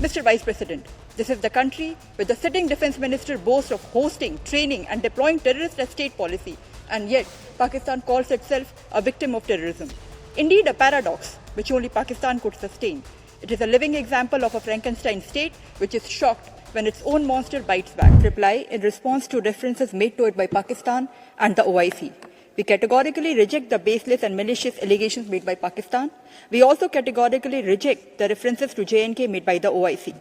Mr. Vice President, this is the country where the sitting defense minister boasts of hosting, training and deploying terrorist as state policy, and yet Pakistan calls itself a victim of terrorism. Indeed, a paradox which only Pakistan could sustain. It is a living example of a Frankenstein state which is shocked when its own monster bites back. Reply in response to references made to it by Pakistan and the OIC. We categorically reject the baseless and malicious allegations made by Pakistan. We also categorically reject the references to JNK made by the OIC.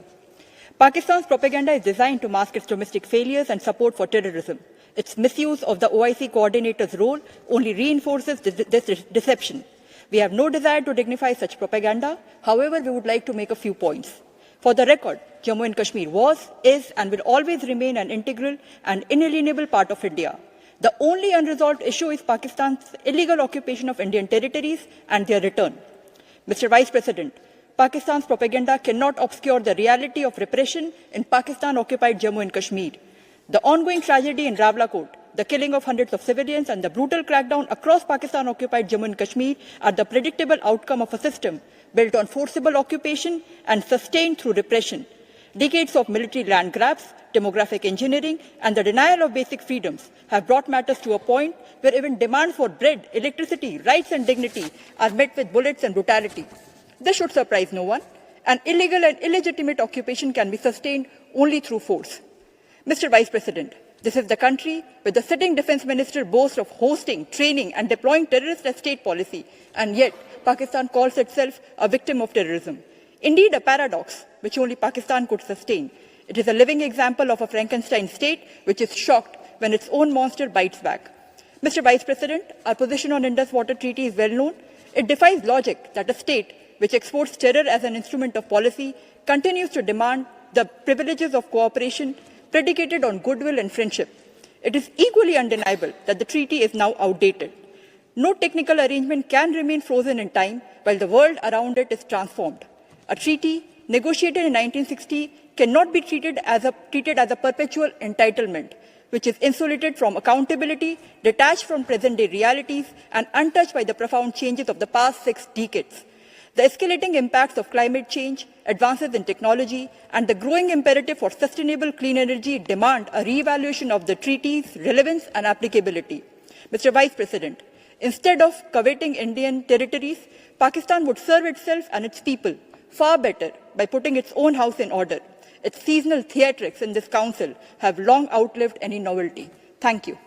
Pakistan's propaganda is designed to mask its domestic failures and support for terrorism. Its misuse of the OIC coordinator's role only reinforces this deception. We have no desire to dignify such propaganda. However, we would like to make a few points. For the record, Jammu and Kashmir was, is and will always remain an integral and inalienable part of India. The only unresolved issue is Pakistan's illegal occupation of Indian territories and their return. Mr. Vice President, Pakistan's propaganda cannot obscure the reality of repression in Pakistan-occupied Jammu and Kashmir. The ongoing tragedy in Rawalakot, the killing of hundreds of civilians and the brutal crackdown across Pakistan-occupied Jammu and Kashmir are the predictable outcome of a system built on forcible occupation and sustained through repression. Decades of military land grabs, demographic engineering and the denial of basic freedoms have brought matters to a point where even demands for bread, electricity, rights and dignity are met with bullets and brutality. This should surprise no one. An illegal and illegitimate occupation can be sustained only through force. Mr. Vice President, this is the country where the sitting defense minister boasts of hosting, training and deploying terrorist as state policy, and yet Pakistan calls itself a victim of terrorism. Indeed, a paradox which only Pakistan could sustain. It is a living example of a Frankenstein state which is shocked when its own monster bites back. Mr. Vice President, our position on Indus Water Treaty is well known. It defies logic that a state which exports terror as an instrument of policy continues to demand the privileges of cooperation predicated on goodwill and friendship. It is equally undeniable that the treaty is now outdated. No technical arrangement can remain frozen in time while the world around it is transformed. A treaty negotiated in 1960 cannot be treated as a perpetual entitlement, which is insulated from accountability, detached from present-day realities, and untouched by the profound changes of the past 6 decades. The escalating impacts of climate change, advances in technology, and the growing imperative for sustainable clean energy demand a re-evaluation of the treaty's relevance and applicability. Mr. Vice President, instead of coveting Indian territories, Pakistan would serve itself and its people far better by putting its own house in order. Its seasonal theatrics in this council have long outlived any novelty. Thank you.